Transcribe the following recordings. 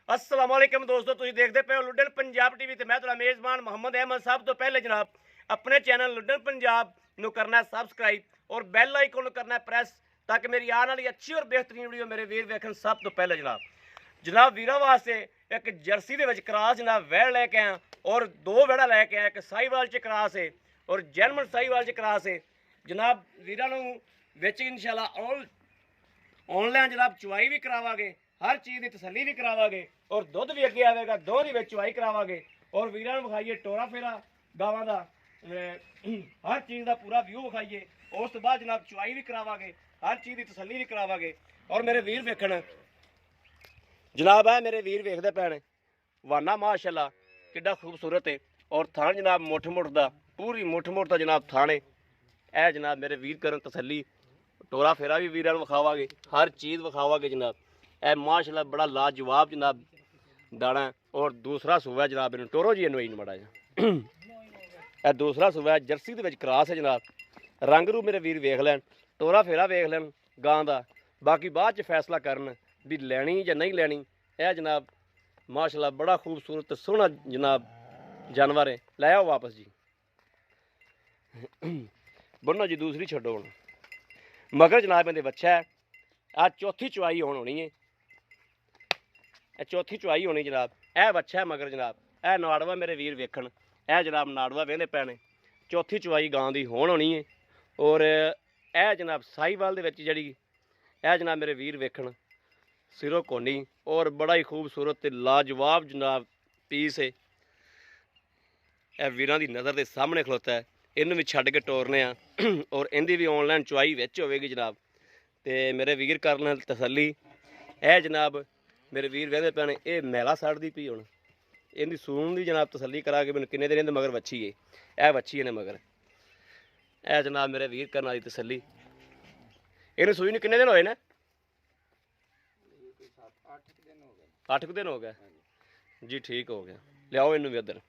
अस्सलाम वालेकुम दोस्तों, तुसीं देखदे पे हो लुड्डन पंजाब टीवी ते मैं तुहाडा मेज़बान मोहम्मद अहमद। सब तो पहले जनाब अपने चैनल लुड्डन पंजाब नूं करना है सबसक्राइब और बैल आइकन नूं करना है प्रेस ताकि मेरी आने वाली अच्छी और बेहतरीन वीडियो मेरे वीर वेखन सब तो पहले। जनाब वीरां वास्ते एक जर्सी दे विच क्रॉस जनाब वैड़ लैके आया और दो वैड़ा लैके आया। एक साहिवाल च क्रॉस है और जर्मन साहिवाल च क्रॉस है। जनाब वीरां नूं विच इंशाअल्लाह ऑनलाइन जनाब चुवाई भी करावांगे, हर चीज़ की तसली भी करावांगे और दुध भी अगे आएगा, दोनों की चुवाई करावांगे और वीरां नूं विखाइए टोरा फेरा गावां दा, हर चीज़ का पूरा व्यू विखाइए। उस तो बाद जनाब चुवाई भी करावांगे, हर चीज़ की तसली भी करावांगे। और मेरे वीर वेखण जनाब है, मेरे वीर वेखदे पैण वाना माशाअल्लाह किड्डा खूबसूरत है और थान जनाब मुठ मुठ दा, पूरी मुठ मुठ दा जनाब थाने ए जनाब मेरे वीर करन तसली। टोरा फेरा भी वीरां नूं विखावांगे, हर चीज़ विखावांगे जनाब। ए माशाअल्लाह बड़ा लाजवाब जनाब दाना और दूसरा सूबा जनाब इन्हूं टोरो जी इन्हूं माड़ा जा ए दूसरा सूबा जर्सी दे विच क्रॉस है जनाब। रंग रूप मेरे वीर वेख लैन, टोरा फेरा वेख लैन गां दा, बाकी बाद च फैसला करन भी लैनी या नहीं लैनी। ए जनाब माशाअल्लाह बड़ा खूबसूरत सोहना जनाब जानवर है। लै आओ वापस जी, बन्नो जी दूसरी छड्डो हुण। मगर जनाब इहदे बच्चा है, आ चौथी चुवाई होनी है, चौथी चुवाई होनी जनाब। ए बच्चा है मगर जनाब, ए नाड़वा मेरे वीर वेखण, ए जनाब नाड़वा वेंदे पैने, चौथी चुवाई गां दी होनी है। और ए जनाब साहिवाल दे विच जिहड़ी ए जनाब मेरे वीर वेखण सिरों कोनी और बड़ा ही खूबसूरत लाजवाब जनाब पीस है। ए वीरां दी नज़र के सामने खलोता है, इन्हूं भी छड्ड के टोरने आ और इहदी भी ऑनलाइन चुवाई विच होवेगी जनाब। ते मेरे वीर करन तसली। ए जनाब मेरे वीर वेंदे पैने, ये मैला सड़दी पई हुण, इहदी सून दी जनाब तसली करा के मैनूं किन्ने दिन इहदे मगर वच्छी है, ए वच्छी ने मगर। ए जनाब मेरे वीर करन वाली तसली। इहनूं सूई नूं किन्ने दिन होए ने? 8 दिन हो गए जी, ठीक हो गया। लियाओ इनू भी उधर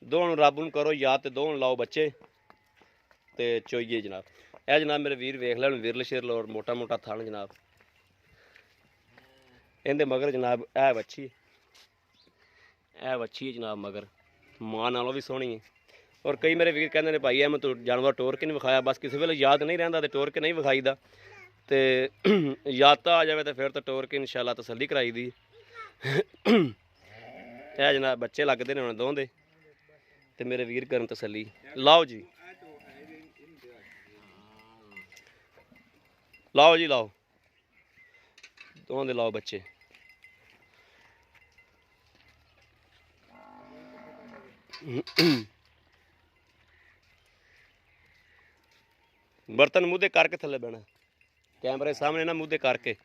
दोनों रब नूं करो याद ते दोनों लाओ बच्चे ते चोइए जनाब। ए जनाब मेरे वीर वेख लैन विरल शिरल और मोटा मोटा थन जनाब। इहदे मगर जनाब ए वच्छी है जनाब, मगर मां नालों भी सोहनी है। और कई मेरे वीर कहते हैं भाई मैं तो जानवर टोर के नहीं विखाया, बस किसी वेले याद नहीं रहिंदा ते टोर के नहीं विखाईदा, ते याद आ जाए तो फिर तो टोर के इंशाअल्लाह तसली कराई दी। ए जनाब बच्चे लगते हैं हुण दों दे ते मेरे वीर करन तसली। लाओ जी, लाओ जी लाओ, दों दे लाओ बच्चे। बर्तन मुँह करके थले बहना, कैमरे सामने ना मुँह करके।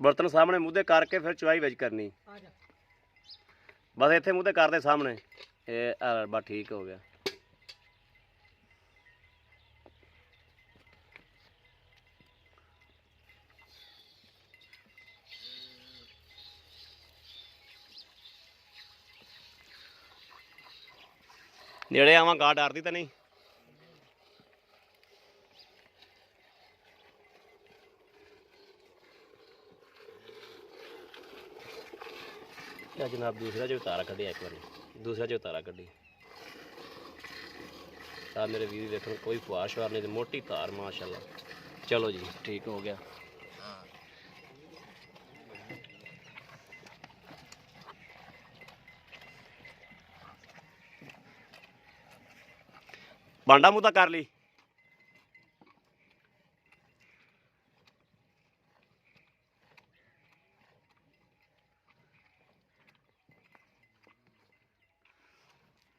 बर्तन सामने मुँह करके फिर चुवाई विच करनी, बस इत्थे मुँह करते सामने। ये बस ठीक हो गया। नेड़े आवां गां डरदी तो नहीं? ਆ ਜਨਾਬ ਦੂਸਰਾ ਚ ਉਤਾਰਾ ਕੱਢਿਆ ਇੱਕ ਵਾਰੀ, ਦੂਸਰਾ ਚ ਉਤਾਰਾ ਕੱਢੀ ਆ ਮੇਰੇ ਵੀਰ ਵੇਖਣ ਕੋਈ ਫੁਆਰ ਸ਼ੁਆਰ ਨਹੀਂ ਤੇ ਮੋਟੀ ਧਾਰ ਮਾਸ਼ਾਅੱਲਾ। ਚਲੋ ਜੀ ਠੀਕ ਹੋ ਗਿਆ। ਭਾਂਡਾ ਮੂੰਹ ਤਾਂ ਕਰ ਲਈ।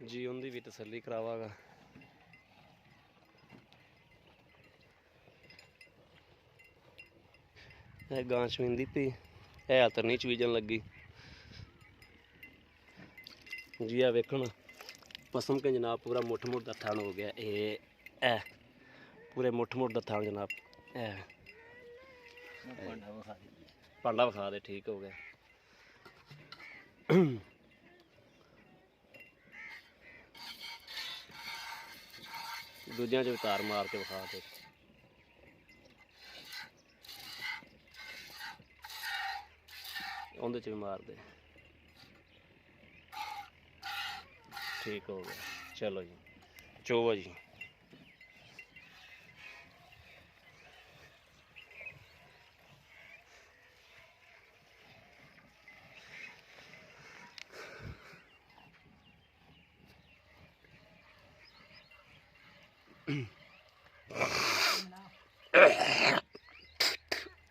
ਜੀ ਉਹਦੀ ਵੀ ਤਸੱਲੀ ਕਰਾਵਾਂਗਾ। ਇਹ ਗਾਂ ਚਵੀਂਦੀ ਪਈ, ਇਹ ਹੱਥ ਨਹੀਂ ਚਵੀਜਣ ਲੱਗੀ ਜੀ। ਆ ਵੇਖਣ ਪਸਮ ਕੇ ਜਨਾਬ ਪੂਰਾ ਮੁੱਠ ਮੁੱਠ ਦਾ ਥਣ ਹੋ ਗਿਆ। ਇਹ ਪੂਰੇ ਮੁੱਠ ਮੁੱਠ ਦਾ ਥਣ ਜਨਾਬ। ਇਹ ਭਾਂਡਾ ਵਿਖਾ ਦੇ। ਠੀਕ ਹੋ ਗਿਆ। ਦੂਜਿਆਂ 'ਚ ਉਤਾਰ ਮਾਰ ਕੇ ਵਿਖਾ ਦੇ। ਉਹਦੇ 'ਚ ਵੀ ਮਾਰ ਦੇ। ਠੀਕ ਹੋ ਗਿਆ। ਚਲੋ ਜੀ ਚੋਵੋ ਜੀ।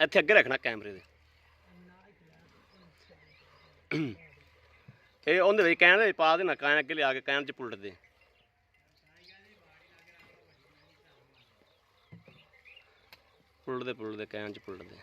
ਇੱਥੇ ਅੱਗੇ ਰੱਖਣਾ ਕੈਮਰੇ ਦੇ। ਇਹ ਉਹਦੇ ਵਿੱਚ ਕਹਿਣ ਦੇ ਪਾ ਦੇਣਾ, ਕਹਿਣ ਅੱਗੇ ਲਿਆ ਕੇ ਕਹਿਣ 'ਚ ਪੁੱਟ ਦੇ। ਪੁੱਟ ਦੇ ਕਹਿਣ 'ਚ ਪੁੱਟ ਦੇ।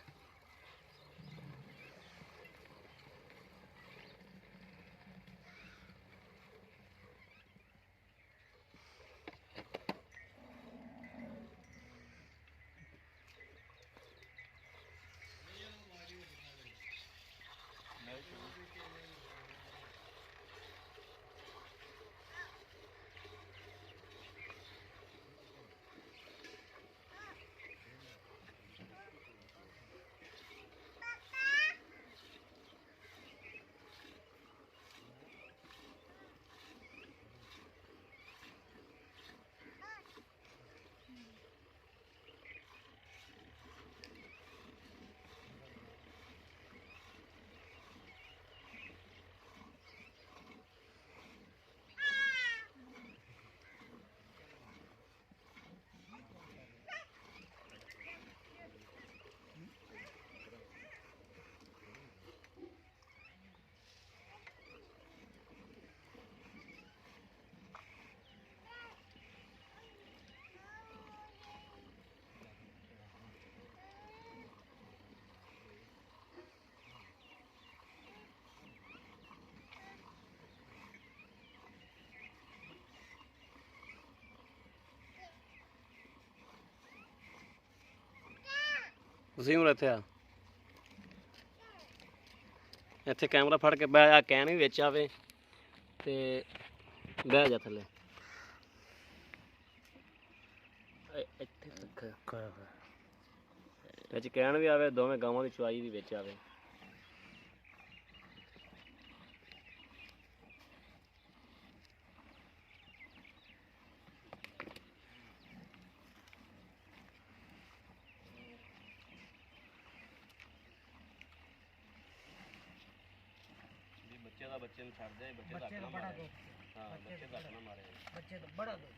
ਤੁਸੀਂ ਹੁਣ ਇੱਥੇ ਆ, ਇੱਥੇ ਕੈਮਰਾ ਫੜ ਕੇ ਬਹਿ ਜਾ। ਕੈਨ ਵੀ ਵਿੱਚ ਆਵੇ ਤੇ ਬਹਿ ਜਾ ਥੱਲੇ। ਇੱਥੇ ਤੱਕ ਵਿੱਚ ਕੈਨ ਵੀ ਆਵੇ, ਦੋਵੇਂ ਗਾਵਾਂ ਦੀ ਚੁਆਈ ਵੀ ਵਿੱਚ ਆਵੇ। ਬੱਚੇ ਨੂੰ ਛੱਡ ਦੇ। ਬੱਚੇ ਦਾ ਬੜਾ ਦੋ। ਹਾਂ ਬੱਚੇ ਦਾ ਨਾ ਮਾਰੇ। ਬੱਚੇ ਦਾ ਬੜਾ ਦੋ।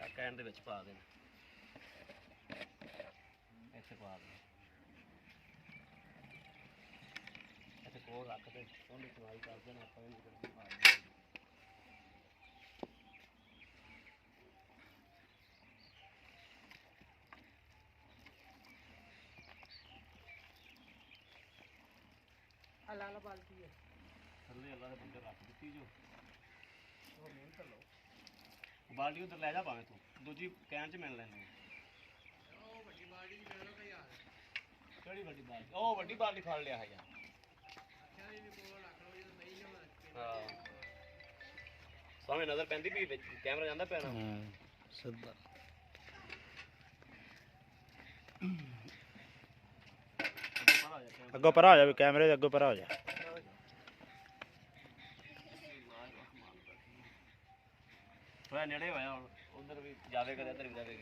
ਆ ਕੈਨ ਦੇ ਵਿੱਚ ਪਾ ਦੇਣਾ। ਇੱਥੇ ਪਾ ਦੇ। ਇੱਥੇ ਕੋਲ ਰੱਖ ਦੇ। ਉਹਨੂੰ ਚਵਾਈ ਕਰ ਦੇਣਾ। ਆਪਾਂ ਇਹਨੂੰ ਕਰਕੇ ਪਾ ਦੇਣਾ। ਲਾਲ ਬਾਲਟੀ ਹੈ ਥੱਲੇ। ਅੱਲਾ ਦੇ ਬੰਦੇ ਰੱਖ ਦਿੱਤੀ ਜੋ। ਉਹ ਮਿਹਨਤ ਲਓ। ਬਾਲਟੀ ਉਧਰ ਲੈ ਜਾ ਭਾਵੇਂ ਤੂੰ, ਦੂਜੀ ਕੈਨ 'ਚ ਮਿਲ ਲੈਂਦੇ। ਉਹ ਵੱਡੀ ਬਾਲਟੀ 'ਚ ਮਿਲ ਲਓ ਯਾਰ। ਕਿਹੜੀ ਵੱਡੀ ਬਾਲਟੀ? ਉਹ ਵੱਡੀ ਬਾਲਟੀ ਫੜ ਲਿਆ ਹੈ ਯਾਰ। ਅੱਛਾ ਇਹਨੂੰ ਕੋਲ ਰੱਖ ਲਓ ਜਦੋਂ ਨਹੀਂ ਲਿਆਉਣਾ। ਹਾਂ ਸਾਹਮਣੇ ਨਜ਼ਰ ਪੈਂਦੀ ਵੀ ਵਿੱਚ ਕੈਮਰਾ ਜਾਂਦਾ ਪੈਣਾ। ਹਾਂ ਸਿੱਧਾ। ਅੱਗੋਂ ਪਰਾਂ ਹੋ ਜਾ, ਕੈਮਰੇ ਦੇ ਅੱਗੋਂ ਪਰਾਂ ਹੋ ਜਾ। ਥੋੜਾ ਨੇੜੇ ਹੋਇਆ ਹੁਣ ਉਧਰ ਵੀ ਜਾਵੇ ਕਦੇ ਇੱਧਰ ਵੀ ਜਾਵੇ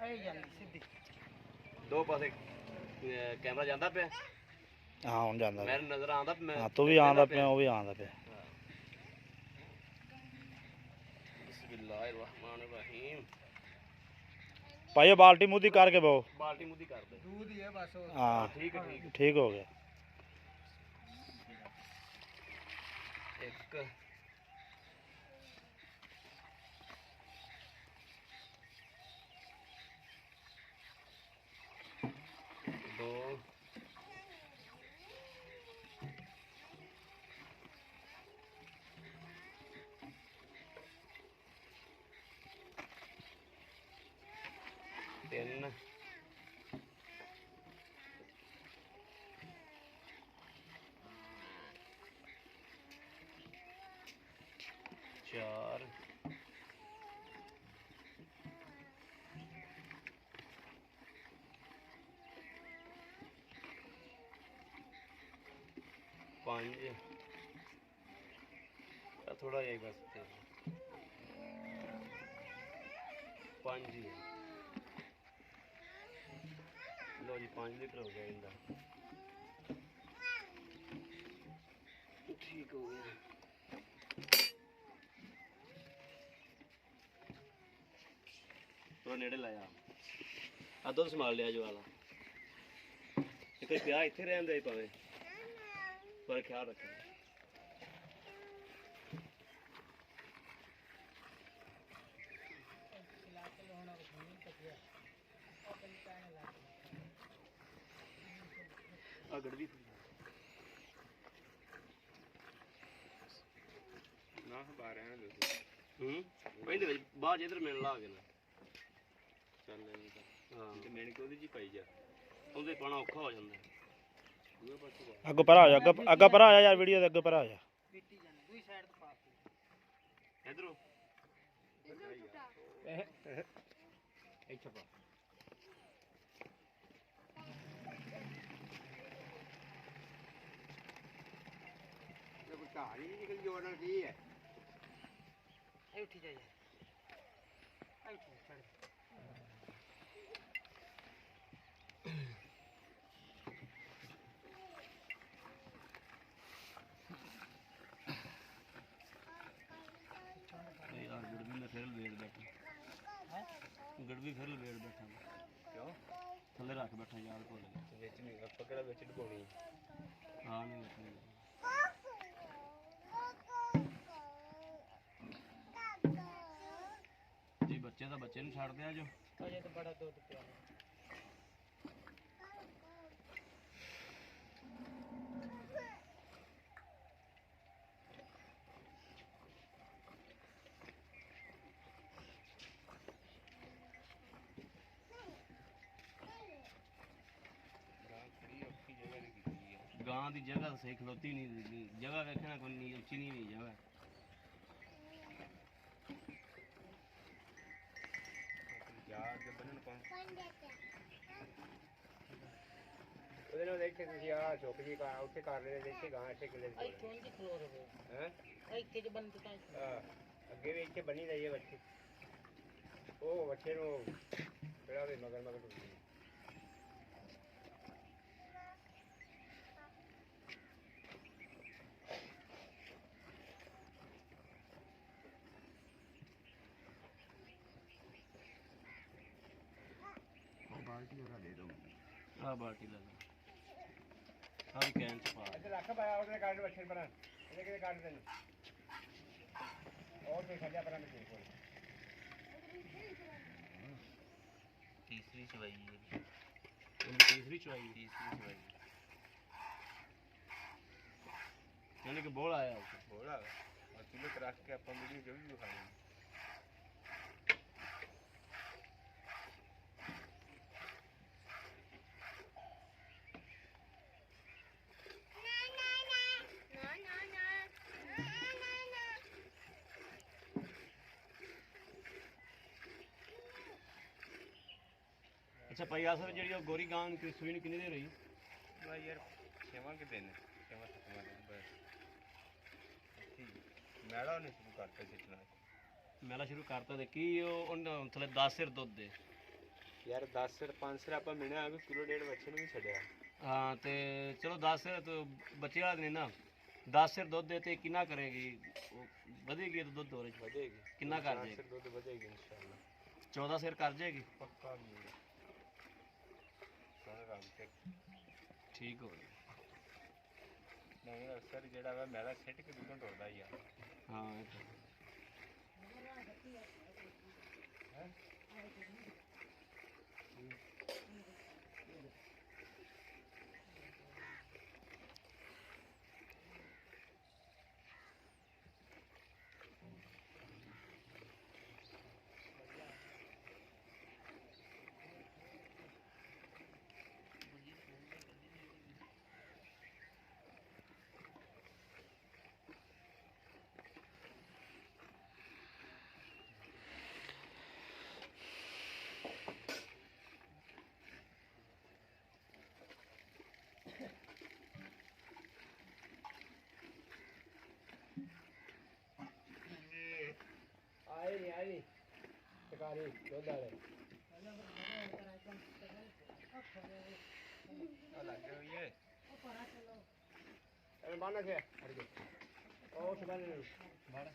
ਇਹ ਜਾਂਦੀ ਸਿੱਧੀ ਦੋ ਪਾਸੇ ਕੈਮਰਾ ਜਾਂਦਾ ਪਿਆ ਹਾਂ ਹੁਣ ਜਾਂਦਾ ਮੈਨੂੰ ਨਜ਼ਰ ਆਉਂਦਾ ਮੈਂ ਹਾਂ ਤੂੰ ਵੀ ਆਉਂਦਾ ਪਿਆ ਉਹ ਵੀ ਆਉਂਦਾ ਪਿਆ ਬਿਸਮਿल्लाहिर्रहमानिर्रहीम ਭਾਈ ਇਹ ਬਾਲਟੀ ਮੂਦੀ ਕਰਕੇ ਬਹੁ ਬਾਲਟੀ ਮੁੱਦੀ ਕਰ ਦੇ दूध ही है बस और ਹਾਂ ਠੀਕ ਹੈ ਠੀਕ ਠੀਕ ਹੋ ਗਿਆ ਇੱਕ ਦੋ ਤਿੰਨ ਚਾਰ ਪੰਜ ਥੋੜਾ ਜਿਹਾ ਹੀ ਬਸ ਪੰਜ ਹੀ ਲੋ ਜੀ 5 ਲੀਟਰ ਹੋ ਗਿਆ ਇਹਦਾ ਠੀਕ ਹੋ ਗਿਆ ਥੋੜਾ ਨੇੜੇ ਲਾਇਆ ਆ ਦੁੱਧ ਸੰਭਾਲ ਲਿਆ ਜੋ ਵਾਲਾ ਇੱਕ ਪਿਆ ਇੱਥੇ ਰਹਿੰਦਾ ਭਾਵੇਂ ਪਰ ਖਿਆਲ ਰੱਖਣਾ ਆ ਗੜਵੀ ਨਾ ਬਾਹਰ ਆਣਾ ਤੁਸੀਂ ਇਹਦੇ ਵਿੱਚ ਬਾਅਦ ਇਧਰ ਮਿਲਣ ਲਾ ਕੇ ਨਾ ਚੱਲ ਲੈਣੀ ਤਾਂ ਹਾਂ ਤੇ ਮੈਨ ਕਿ ਉਹਦੇ ਚ ਹੀ ਪਾਈ ਜਾ ਉਹਦੇ ਪਾਣਾ ਔਖਾ ਹੋ ਜਾਂਦਾ ਦੂਏ ਪਾਸੇ ਪਾ ਅੱਗੇ ਪਰਾ ਆ ਜਾ ਅੱਗੇ ਪਰਾ ਆ ਜਾ ਯਾਰ ਵੀਡੀਓ ਦੇ ਅੱਗੇ ਪਰਾ ਆ ਜਾ पीटी जाने दूसरी साइड तो पास ਇਧਰੋਂ ਇੱਥੇ ਪਾ ਇਹ ਕੋਈ ਘਾਹ ਨਹੀਂ ਨਿਕਲ ਜੋੜਨ ਕੀ ਹੈ ये उठी जाइए ये उठी चढ़ ਯਾਰ ਗੜਵੀ ਨੇ ਫਿਰ ਵੇੜ ਬੈਠਾ है ਗੜਵੀ ਫਿਰ ਵੇੜ ਬੈਠਾ ਕਿਉਂ ਥੱਲੇ ਰੱਖ ਬੈਠਾ ਯਾਰ ਭੁੱਲ ਗਿਆ ਵਿੱਚ ਨਹੀਂ ਆਪਾਂ ਕਿਹੜਾ ਵਿੱਚ ਡੁਬਾਉਣੀ ਹਾਂ ਨਹੀਂ ਰੱਖਣੀ ਜੀ ਬੱਚੇ ਤਾਂ ਬੱਚੇ ਨੂੰ ਛੱਡ ਦਿਆ ਜੋ अजय तो बड़ा दूध पिया ਖੜੀ ਔਖੀ ਜਗ੍ਹਾ ਦੀ ਕੀਤੀ ਹੈ ਗਾਂ ਦੀ ਜਗ੍ਹਾ ਤਾਂ ਸਹੀ ਖਲੋਤੀ ਨਹੀਂ ਜਗ੍ਹਾ ਵੇਖਣਾ ਕੋਈ ਨਹੀਂ ਉੱਚੀ ਨਹੀਂ ਜਗ੍ਹਾ ਜਾ ਅੱਗੇ ਬੰਨਣ ਪਾ ਉਹਦੇ ਨਾਲ ਦੇਖ ਕੇ ਤੁਸੀਂ ਆ ਚੁੱਕ ਜੀ ਕਾ ਉੱਥੇ ਕਰ ਲੈ ਦੇਖੇ ਗਾਂ ਇੱਥੇ ਕਿਲੇ आई कौन सी फ्लोर है ਹੈ आई के जो बनता है ਅੱਗੇ ਵੀ ਇੱਥੇ ਬਣੀ ਰਹੀ ਹੈ ਬੱਚੇ ਉਹ ਬੱਚੇ ਨੂੰ ਕਿਹੜਾ ਵੀ ਮਗਰ ਮਗਰ ਟੁੱਟੀ ਬਾਲਟੀ ਉਹਦਾ ਦੇ ਦੋ ਆ ਬਾਲਟੀ ਲੈ ਲੈ ਆ ਵੀ ਕੈਨ ਚ ਪਾ ਇੱਥੇ ਰੱਖ ਪਾਇਆ ਉਹਦੇ ਕਾਰਡ ਬੱਚੇ ਬਣਾ ਇਹਦੇ ਕਿਹਦੇ ਕਾਰਡ ਤੈਨੂੰ और कोई खजा बना में कोई ਤੀਸਰੀ ਚਵਾਈ ਹੈ ਤੀਸਰੀ ਚਵਾਈ ਯਾਨੀ ਕਿ ਬੋਲ ਆਇਆ ਉੱਥੇ बोला और किलो रख के अपन वीडियो जरूर दिखाएंगे ਅੱਛਾ ਭਾਈ ਆਸਰ ਜਿਹੜੀ ਉਹ ਗੋਰੀ ਗਾਂ ਨੂੰ ਸੂਈ ਨੂੰ ਕਿੰਨੀ ਦੇਰ ਹੋਈ भाई यार छेवा के दिन छेवा सतवा दिन बस ठीक मैड़ा ने शुरू करते जितना ਮੈਲਾ ਸ਼ੁਰੂ ਕਰਤਾ ਤੇ ਕੀ ਉਹ ਉਹਨਾਂ ਥਲੇ 10 ਸਿਰ ਦੁੱਧ ਦੇ ਯਾਰ 10 ਸਿਰ 5 ਸਿਰ ਆਪਾਂ ਮਿਣਿਆ ਆ ਕਿਲੋ ਡੇਢ ਬੱਚੇ ਨੂੰ ਵੀ ਛੱਡਿਆ। ਹਾਂ ਤੇ ਚਲੋ 10 ਸਿਰ ਤੇ ਬੱਚੇ ਵਾਲਾ ਨਹੀਂ ਨਾ 10 ਸਿਰ ਦੁੱਧ ਦੇ ਤੇ ਕਿੰਨਾ ਕਰੇਗੀ ਉਹ ਵਧੇਗੀ ਤਾਂ ਦੁੱਧ ਹੋਰ ਵਧੇਗੀ ਕਿੰਨਾ ਕਰ 4 ਜਾਏਗੀ ਸਿਰ ਦੁੱਧ ਵਧੇਗੀ ਇਨਸ਼ਾਅੱਲਾ 14 ਸਿਰ ਕਰ ਜਾਏਗੀ ਪੱਕਾ ਨਹੀਂ ਸਾਰਾ ਕੰਮ ਤੇ ਠੀਕ ਹੋ ਗਿਆ ਨਹੀਂ ਅਕਸਰ ਜਿਹੜਾ ਵਾ ਮੈਲਾ ਸਿੱਟ ਕੇ ਦੁੱਧ ਟੁੱਟਦਾ ਹੀ ਆ। ਹਾਂ ਇਹ ਤਾਂ। ਆਏ ਨਹੀਂ ਟਕਾਰੀ ਦੁੱਧ ਵਾਲੇ ਆ ਲੱਗੇ ਹੋਈ ਹੈ ਇਹ ਬਾਣਾ ਕੇ ਹਟ ਗਏ ਉਹ ਸਬਾਨੇ ਨੂੰ ਬਾਣਾ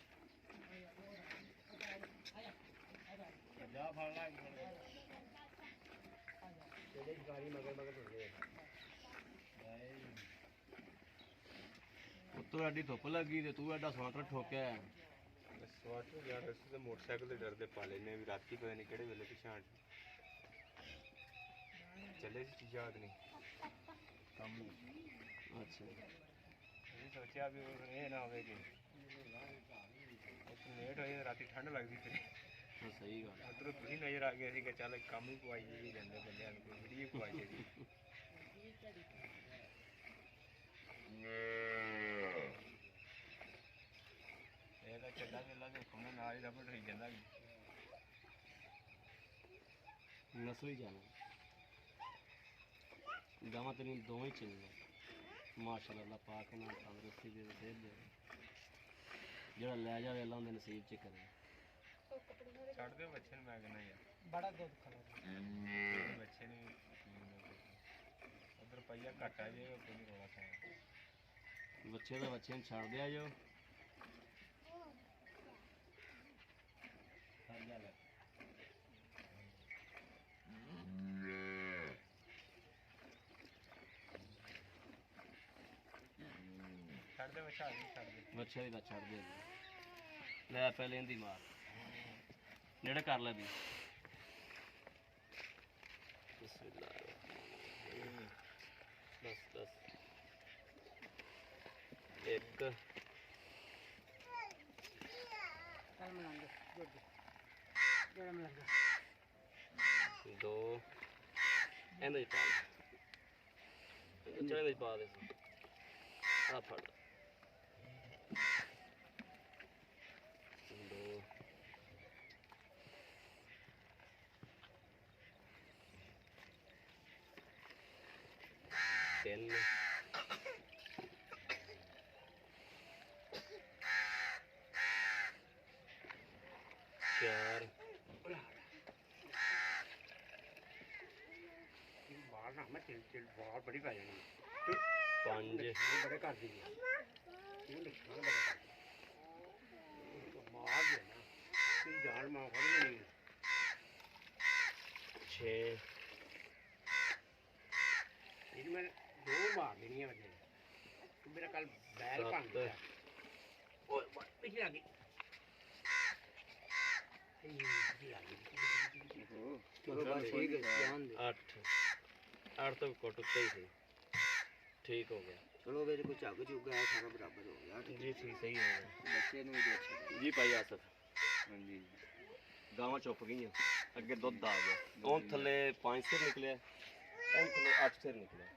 ਜਾ ਫੜ ਲੈ ਜਿਹੜੇ ਟਕਾਰੀ ਮਗਰ ਹੋ ਗਏ ਉੱਤੋਂ ਐਡੀ ਧੁੱਪ ਲੱਗੀ ਤੇ ਤੂੰ ਐਡਾ ਸਵਾਟਰ ਠੋਕਿਆ ਸਵਾਟਰ ਯਾਰ ਅਸੀਂ ਤਾਂ ਮੋਟਰਸਾਈਕਲ ਦੇ ਡਰਦੇ ਪਾ ਲੈਨੇ ਵੀ ਰਾਤੀ ਪਤਾ ਨਹੀਂ ਕਿਹੜੇ ਵੇਲੇ ਪਿਛਾਣ ਚੱਲੇ ਸੀ ਯਾਦ ਨਹੀਂ ਕੰਮ ਅੱਛਾ ਇਹ ਸੋਚਿਆ ਵੀ ਇਹ ਨਾ ਹੋਵੇ ਕਿ ਲੇਟ ਹੋਏ ਰਾਤੀ ਠੰਡ ਲੱਗਦੀ ਫਿਰ ਹਾਂ ਸਹੀ ਗੱਲ ਉਧਰੋਂ ਤੁਸੀਂ ਨਜ਼ਰ ਆ ਗਏ ਸੀ ਕਿ ਚੱਲ ਕੰਮ ਹੀ ਪਵਾਈ ਜੀ ਜਾਂਦੇ ਬੰਦਿਆਂ ਨੂੰ ਕੋਈ ਵੀਡੀਓ ਪਵਾਈ ਜੀ ਇਹ ਤਾਂ ਚੱਲਾ ਚੱਲਾ ਤੇ ਹੁਕਮ ਨਾਲ ਹੀ ਰਬੜ ਹੋਈ ਜਾਂਦਾ ਨਸਲੀ ਜਾਣਾ ਗਾਵਾਂ ਤੇਰੀ ਦੋਵੇਂ ਚੰਗੀਆਂ ਮਾਸ਼ਾਅੱਲਾ ਅੱਲਾਹ ਪਾਕ ਨਾਲ ਤੰਦਰੁਸਤੀ ਦੇ ਜਿਹੜਾ ਲੈ ਜਾਵੇ ਅੱਲਾਹ ਦੇ ਨਸੀਬ ਚ ਕਰੇ ਛੱਡ ਦਿਓ ਬੱਚੇ ਨੂੰ ਮੈਂ ਕਹਿੰਦਾ ਯਾਰ बड़ा दूध खिलाओ ਬੱਚੇ ਨੂੰ ਉਧਰ ਪਈਆ ਘੱਟ ਆ ਜੇ ਕੋਈ ਨਹੀਂ ਰੋਲਾ ਖਾਇਆ ਬੱਚੇ ਦਾ ਬੱਚੇ ਨੂੰ ਛੱਡ ਦਿਆ ਜੋ ਛੱਡ ਦੇ ਬੱਚਾ ਛੱਡ ਦੇ ਬੱਚੇ ਦਾ ਛੱਡ ਦੇ ਲੈ ਪਹਿਲੇ ਇਹਦੀ ਮਾਰ ਨੇੜੇ ਕਰ ਲੈ ਦੀ ਬਸ ਇੱਕ कल मिलाएंगे दूध जोड़ा मिलाएंगे ਦੋ ਇਹਦੇ ਚ ਪਾ ਦੇ ਇਹਦੇ ਚ ਪਾ ਦੇ ਆ ਫੜ ਦੋ ਤਿੰਨ ਚਾਰ ਬਾਹਰ ਨਾ ਮੈਂ ਚਿਲ ਬਾਹਰ ਬੜੀ ਪੈ ਜਾਣੀ ਪੰਜ ਬੜੇ ਕਰ ਦੀ ਇਹ ਲਿਖਣਾ ਬੜਾ ਕਰ ਮਾਰ ਦੇ ਨਾ ਤੇ ਜਾਨ ਮਾਂ ਫੜ ਨਹੀਂ 6 ਇਹ ਮੈਂ ਦੋ ਮਾਰ ਦੇਣੀਆਂ ਵਜੇ ਤੂੰ ਮੇਰਾ ਕੱਲ ਬੈਲ ਭੰਨ ਸੱਤ। ਦਿੱਤਾ ਓਏ ਪਿੱਛੇ ਆ ਗਈ चलो बस ठीक है ध्यान दे 8 ਤੋਂ ਘੱਟ ਉੱਤੇ ਹੀ ਸੀ ਠੀਕ ਹੋ ਗਿਆ चलो मेरे को झाग चुगा है सारा बराबर हो गया ठीक ਜੀ ਠੀਕ ਸਹੀ ਹੋ ਗਿਆ बच्चे ने भी अच्छा ਜੀ ਭਾਈ ਆਸਫ ਹਾਂਜੀ ਗਾਵਾਂ ਚੁੱਪ ਗਈਆਂ ਅੱਗੇ ਦੁੱਧ ਆ ਗਿਆ ਉਹ ਥੱਲੇ 5 ਸਿਰ ਨਿਕਲਿਆ ਇਹ ਥੱਲੇ 8 ਸਿਰ ਨਿਕਲਿਆ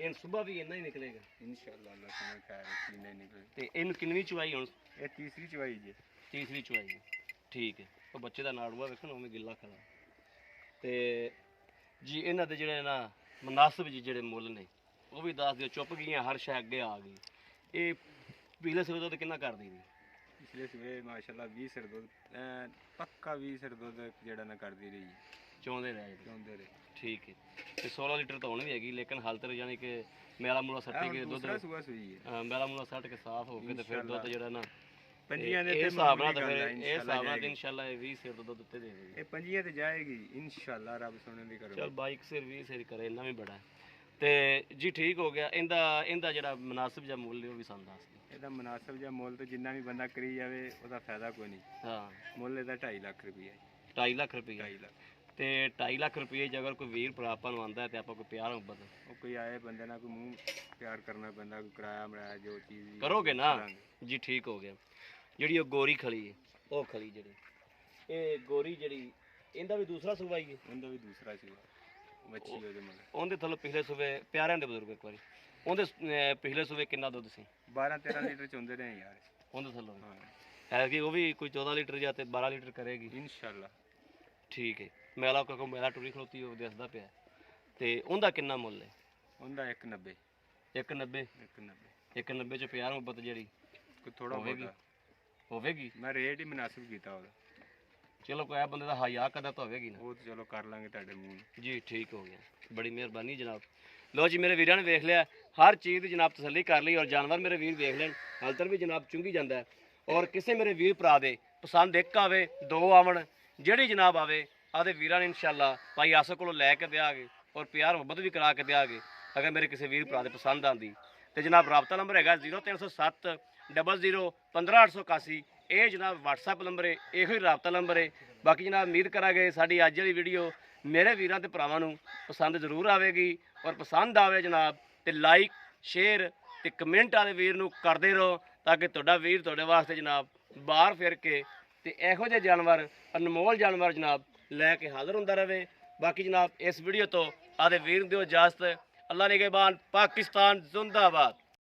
ਇਹ ਸਵੇਰ ਵੀ ਇੰਨਾ ਹੀ ਨਿਕਲੇਗਾ ਇਨਸ਼ਾਅੱਲਾ ਅੱਲਾਹ ਸੁਣੇ ਖੈਰ ਕੀਨੇ ਨਿਕਲੇ ਤੇ ਇਹਨੂੰ ਕਿੰਨਵੀਂ ਚਵਾਈ ਹੁਣ ਇਹ ਤੀਸਰੀ ਚਵਾਈ ਜੀ ਤੀਸਰੀ ਚਵਾਈ ਠੀਕ ਹੈ ਉਹ ਬੱਚੇ ਦਾ ਨਾੜੂਆ ਵੇਖਣ ਉਵੇਂ ਗਿੱਲਾ ਖੜਾ ਤੇ ਜੀ ਇਹਨਾਂ ਦੇ ਜਿਹੜੇ ਨਾ ਮੁਨਾਸਬ ਜੀ ਜਿਹੜੇ ਮੁੱਲ ਨੇ ਉਹ ਵੀ ਦੱਸ ਦਿਓ ਚੁੱਪ ਗਈਆਂ ਹਰ ਸ਼ੈ ਅੱਗੇ ਆ ਗਈ ਇਹ ਪੀਲੇ ਸਵੇਰ ਤੋਂ ਕਿੰਨਾ ਕਰਦੀ ਸੀ ਪਿਛਲੇ ਸੂਏ ਮਾਸ਼ਾਅੱਲਾ 20 ਸਿਰ ਦੁੱਧ ਪੱਕਾ 20 ਸਿਰ ਦੁੱਧ ਜਿਹੜਾ ਨਾ ਕਰਦੀ ਰਹੀ ਚਾਹੁੰਦੇ ਰਹੇ ਚਾਹੁੰਦੇ ਰਹੇ। ਠੀਕ ਹੈ ਤੇ 16 ਲੀਟਰ ਤਾਂ ਹੁਣ ਵੀ ਹੈਗੀ ਲੇਕਿਨ ਹਾਲ ਤੱਕ ਯਾਨੀ ਕਿ ਮੇਲਾ ਮੂਲਾ ਸੱਟੀ ਕੇ ਦੁੱਧ ਦੂਸਰਾ ਸੂਆ ਸੂਈ ਹੈ ਮੇਲਾ ਮੂਲਾ ਸੱਟ ਕੇ ਸਾਫ਼ ਹੋ ਕੇ ਤੇ ਫਿਰ ਦੁੱਧ ਜਿਹੜਾ ਨਾ ਪੰਜੀਆਂ ਦੇ ਇਹ ਤੇ ਹਿਸਾਬ ਨਾਲ ਮਾਮੂਲੀ ਤਾਂ ਗੱਲ ਫਿਰ ਆ, ਇਹ ਹਿਸਾਬ ਨਾਲ ਜਾਏਗੀ। ਇਨਸ਼ਾਅੱਲਾ ਇਹ 20 ਸਿਰ ਦਾ ਦੁੱਧ ਉੱਤੇ ਦੇ ਦੇਗੀ ਇਹ ਪੰਜੀਆਂ ਤੇ ਜਾਏਗੀ ਇਨਸ਼ਾਅੱਲਾ ਰੱਬ ਸੋਹਣੇ ਦੀ ਚਲ ਕਰੋ। 22 ਸਿਰ 20 ਸਿਰ ਕਰੇ ਇੰਨਾ ਵੀ ਬੜਾ ਹੈ। ਤੇ ਜੀ ਠੀਕ ਹੋ ਗਿਆ ਇਹਦਾ ਜਿਹੜਾ ਮੁਨਾਸਿਬ ਜਿਹਾ ਮੁੱਲ ਹੈ ਉਹ ਵੀ ਸਾਨੂੰ ਦੱਸ ਦਿਓ। ਇਹਦਾ ਮੁਨਾਸਬ ਜਿਹਾ ਮੁੱਲ ਤੇ ਜਿੰਨਾ ਵੀ ਬੰਦਾ ਕਰੀ ਜਾਵੇ ਉਹਦਾ ਫਾਇਦਾ ਕੋਈ ਨਹੀਂ। ਹਾਂ ਮੁੱਲ ਇਹਦਾ 2.5 ਲੱਖ ਰੁਪਈਆ 2.5 ਲੱਖ ਰੁਪਏ 2.5 ਲੱਖ। ਤੇ 2.5 ਲੱਖ ਰੁਪਏ ਜੇ ਅਗਰ ਕੋਈ ਵੀਰ ਭਰਾ ਆਪਾਂ ਨੂੰ ਆਉਂਦਾ ਹੈ ਤੇ ਆਪਾਂ ਕੋਈ ਪਿਆਰ ਮੁਹੱਬਤ ਉਹ ਕੋਈ ਆਏ ਬੰਦੇ ਨਾਲ ਕੋਈ ਮੂੰਹ ਪਿਆਰ ਕਰਨਾ ਪੈਂਦਾ, ਕੋਈ ਕਿਰਾਇਆ ਮਰਾਇਆ ਜੋ ਚੀਜ਼ ਵੀ ਕਰੋਗੇ ਨਾ ਕਰਾਂਗੇ। ਜੀ ਠੀਕ ਹੋ ਗਿਆ। ਜਿਹੜੀ ਉਹ ਗੋਰੀ ਖਲੀ ਹੈ ਉਹ ਖਲੀ ਜਿਹੜੀ ਇਹ ਗੋਰੀ ਜਿਹੜੀ ਇਹਦਾ ਵੀ ਦੂਸਰਾ ਸੂਬਾ ਹੀ ਹੈ। ਉਹਦਾ ਵੀ ਦੂਸਰਾ ਸੀ ਮੱਛੀ ਉਹਦੇ ਮਗਰ ਉਹਦੇ ਥੱਲੇ ਪਿਛਲੇ ਸੂਬੇ ਪਿਆਰਿਆਂ ਦੇ ਬਜ਼ੁਰਗ ਇੱਕ ਵਾਰੀ ਉਹਦੇ ਪਿਛਲੇ ਸੂਬੇ ਕਿੰਨਾ ਦੁੱਧ ਸੀ 12-13 ਲੀਟਰ ਚੁੰਦੇ ਰਹੇ ਯਾਰ। ਉਹਦੇ ਥੱਲੋਂ ਹਾਂ ਹੈ ਕਿ ਉਹ ਵੀ ਕੋਈ 14 ਲੀਟਰ ਜਾਂ ਤੇ 12 ਲੀਟਰ ਕਰੇਗੀ। ਇਨਸ਼ਾਅੱਲਾ। ਠੀਕ ਹੈ ਮੇਲਾ ਕਿਉਂਕਿ ਮੇਲਾ ਟੁਰੀ ਖਲੋਤੀ ਉਹ ਦੱਸਦਾ ਪਿਆ ਤੇ ਉਹਦਾ ਕਿੰਨਾ ਮੁੱਲ ਹੈ ਉਹਦਾ 190 190 190 ਚ ਪਿਆਰ ਮੁਹੱਬਤ ਜਿਹੜੀ ਕੋਈ ਥੋੜਾ ਹੋਵੇਗੀ। ਬਹੁਤਾ ਹੋਵੇਗੀ ਮੈਂ ਰੇਟ ਹੀ ਮੁਨਾਸਿਬ ਕੀਤਾ ਉਹਦਾ। ਚਲੋ ਕੋਈ ਆ ਬੰਦੇ ਦਾ ਹਾਇਆ ਕਦਾ ਤਾਂ ਹੋਵੇਗੀ ਨਾ। ਉਹ ਤੇ ਚਲੋ ਕਰ ਲਾਂਗੇ ਤੁਹਾਡੇ ਮੂੰਹ ਨੂੰ। ਜੀ ਠੀਕ ਹੋ ਗਿਆ ਬੜੀ ਮਿਹਰਬਾਨੀ ਜਨਾਬ। ਲੋ ਜੀ ਮੇਰੇ ਵੀਰਾਂ ਨੇ ਵੇਖ ਲਿਆ ਹਰ ਚੀਜ਼ ਦੀ ਜਨਾਬ ਤਸੱਲੀ ਕਰ ਲਈ ਔਰ ਜਾਨਵਰ ਮੇਰੇ ਵੀਰ ਵੇਖ ਲੈਣ ਹਾਲ ਤੱਕ ਵੀ ਜਨਾਬ ਚੁੰਗੀ ਜਾਂਦਾ ਹੈ। ਔਰ ਕਿਸੇ ਮੇਰੇ ਵੀਰ ਭਰਾ ਦੇ ਪਸੰਦ ਇੱਕ ਆਵੇ ਦੋ ਆਵਣ ਜਿਹੜੀ ਜਨਾਬ ਆਵੇ ਆਦੇ ਵੀਰਾਂ ਨੇ ਇਨਸ਼ਾਅੱਲਾ ਭਾਈ ਆਸਕ ਕੋਲੋਂ ਲੈ ਕੇ ਦਿਆਂਗੇ ਔਰ ਪਿਆਰ ਮੁਹੱਬਤ ਵੀ ਕਰਾ ਕੇ ਦਿਆਂਗੇ ਅਗਰ ਮੇਰੇ ਕਿਸੇ ਵੀਰ ਭਰਾ ਦੇ ਪਸੰਦ ਆਂਦੀ ਤੇ ਜਨਾਬ ਰਾਬਤਾ ਨੰਬਰ ਹੈਗਾ 0307 00 15881 ਇਹ ਜਨਾਬ WhatsApp ਨੰਬਰ ਹੈ ਇਹੋ ਹੀ ਰਾਬਤਾ ਨੰਬਰ ਹੈ। ਬਾਕੀ ਜਨਾਬ ਉਮੀਦ ਕਰਾਂਗੇ ਸਾਡੀ ਅੱਜ ਵਾਲੀ ਵੀਡੀਓ ਮੇਰੇ ਵੀਰਾਂ ਤੇ ਭਰਾਵਾਂ ਨੂੰ ਪਸੰਦ ਜ਼ਰੂਰ ਆਵੇਗੀ ਔਰ ਪਸੰਦ ਆਵੇ ਜਨਾਬ ਤੇ ਲਾਈਕ ਸ਼ੇਅਰ ਤੇ ਕਮੈਂਟ ਵਾਲੇ ਵੀਰ ਨੂੰ ਕਰਦੇ ਰਹੋ ਤਾਂ ਕਿ ਤੁਹਾਡਾ ਵੀਰ ਤੁਹਾਡੇ ਵਾਸਤੇ ਜਨਾਬ ਬਾਹਰ ਫਿਰ ਕੇ ਤੇ ਇਹੋ ਜਿਹੇ ਜਾਨਵਰ ਅਨਮੋਲ ਜਾਨਵਰ ਜਨਾਬ ਲੈ ਕੇ ਹਾਜ਼ਰ ਹੁੰਦਾ ਰਹੇ। ਬਾਕੀ ਜਨਾਬ ਇਸ ਵੀਡੀਓ ਤੋਂ ਆਦੇ ਵੀਰ ਦਿਓ ਇਜਾਜ਼ਤ। ਅੱਲਾ ਨਿਗਹਿਬਾਨ ਪਾਕਿਸਤਾਨ ਜ਼ਿੰਦਾਬਾਦ।